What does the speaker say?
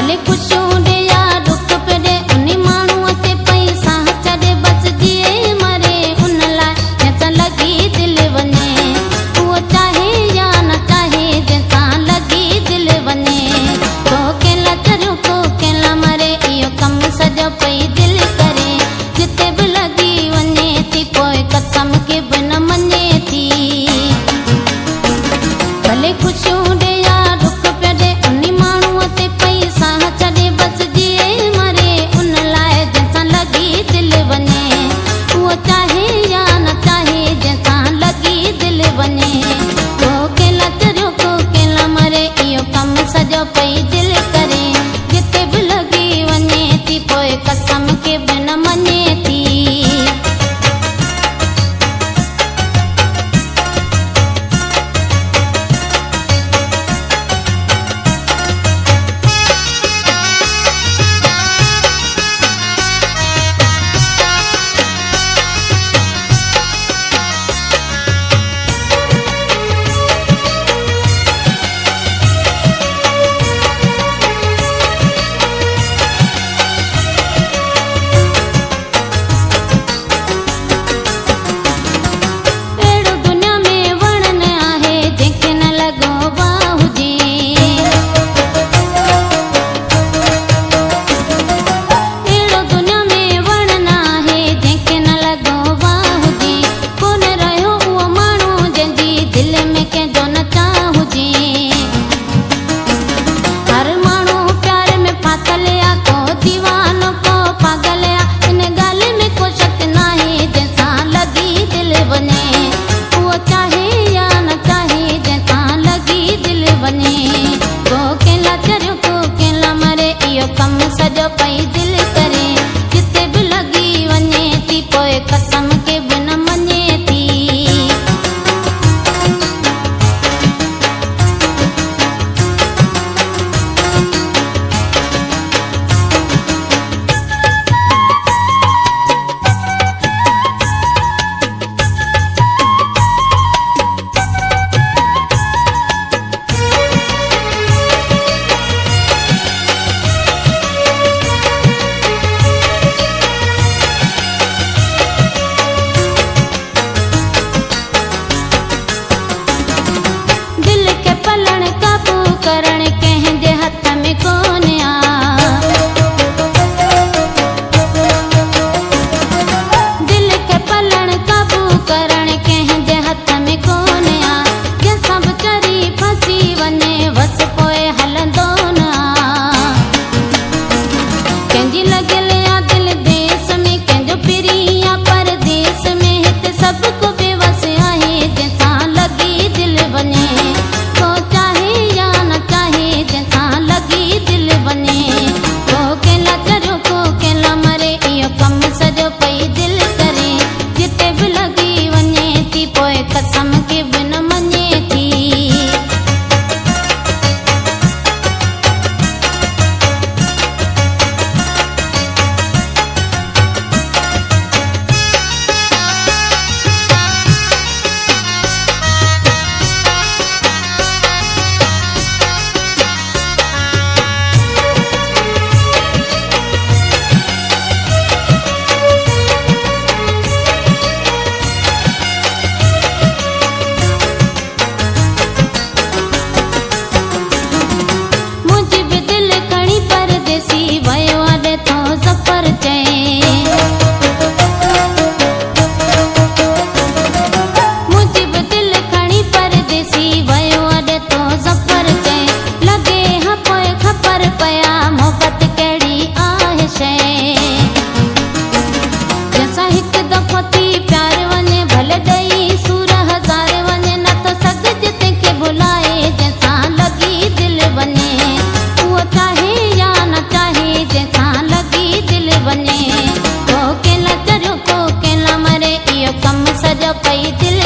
भले खुशियूं ॾे या दुख पे ॾे उन माण्हूअ ते पैसा छॾे बस जिए मरे उन लाइ जंहिंसां लॻी दिलि वञे उहो चाहे या न चाहे जंहिंसां लॻी दिलि वञे को कंहिंला चरियो को कंहिंला मरे इहो कमु सॼो पई दिलि करे जिते बि लॻी वञे थी पोइ कसम खे बि न मञे थी भले खुशियूं ॾे या दुख पे ॾे उन माण्हूअ ते पैसा छॾे बस जिए मरे उन लाइ जंहिंसां लॻी दिलि वञे उहो चाहे या न चाहे जंहिंसां लॻी दिलि वञे को कंहिंला चरियो को कंहिंला मरे इहो कमु सॼो पई दिलि करे जिते बि लॻी वञे थी पोइ कसम खे बि न मञे थी अहिड़ो दुनिया में वण न आहे जंहिंखे न लॻो वाह हुजे अहिड़ो दुनिया में वण न आहे जंहिंखे न लॻो वाह हुजे कोन रहियो उहो माण्हू जंहिंजी दिलि में कंहिंजो न चाह हुजे हर माण्हू प्यार में फाथल आहे को दीवानो को पागल आहे इन ॻाल्हि में को शक न आहे जंहिंसां लॻी दिलि वञे उहो चाहे या न चाहे जंहिंसां लॻी दिलि वञे को कंहिंला चरियो को कंहिंला मरे इहो कमु सॼो पई दिलि करे जिते बि लॻी वञे थी पोइ कसम खे बि न मञे थी दिल खे पलण काबू करण कंहिंजे हथ में कोन आ दिल खे पलण काबू करण कंहिंजे हथ में कोन आ जंहिंसां बि चरी फसी वञे बसि पोइ हलंदो न आ कंहिंजी लॻियल आहे दिलि देस में कंहिंजो पिरी आहे परदेस में हिते सभु को बेवस आहे जंहिंसां लॻी दिलि वञे को चाहे या न चाहे जंहिंसां लॻी दिलि वञे को कंहिंला चरियो को कंहिंला मरे इहो कमु सॼो पई दिलि करे जिते बि लॻी वञे थी पोइ कसम खे बि न मञे थी मुंहिंजी बि दिलि खणी परदेसी वियो अॾे तो ज़फ़र चए मुंहिंजी बि दिलि खणी परदेसी वियो अॾे तो ज़फ़र चए लॻे हा पोइ ख़बर पया मोहबत कहिड़ी आहे शइ जंहिंसां हिकु दफ़ो थी प्यार वञे भले ॾेई सूर हज़ार वञे न थो सघिजे तंहिंखे भुलाए जंहिंसां लॻी दिलि वञे उहो चाहे या न चाहे जंहिंसां लॻी दिलि वञे को कंहिंला चरियो को कंहिंला मरे इहो कमु सॼो पई दिलि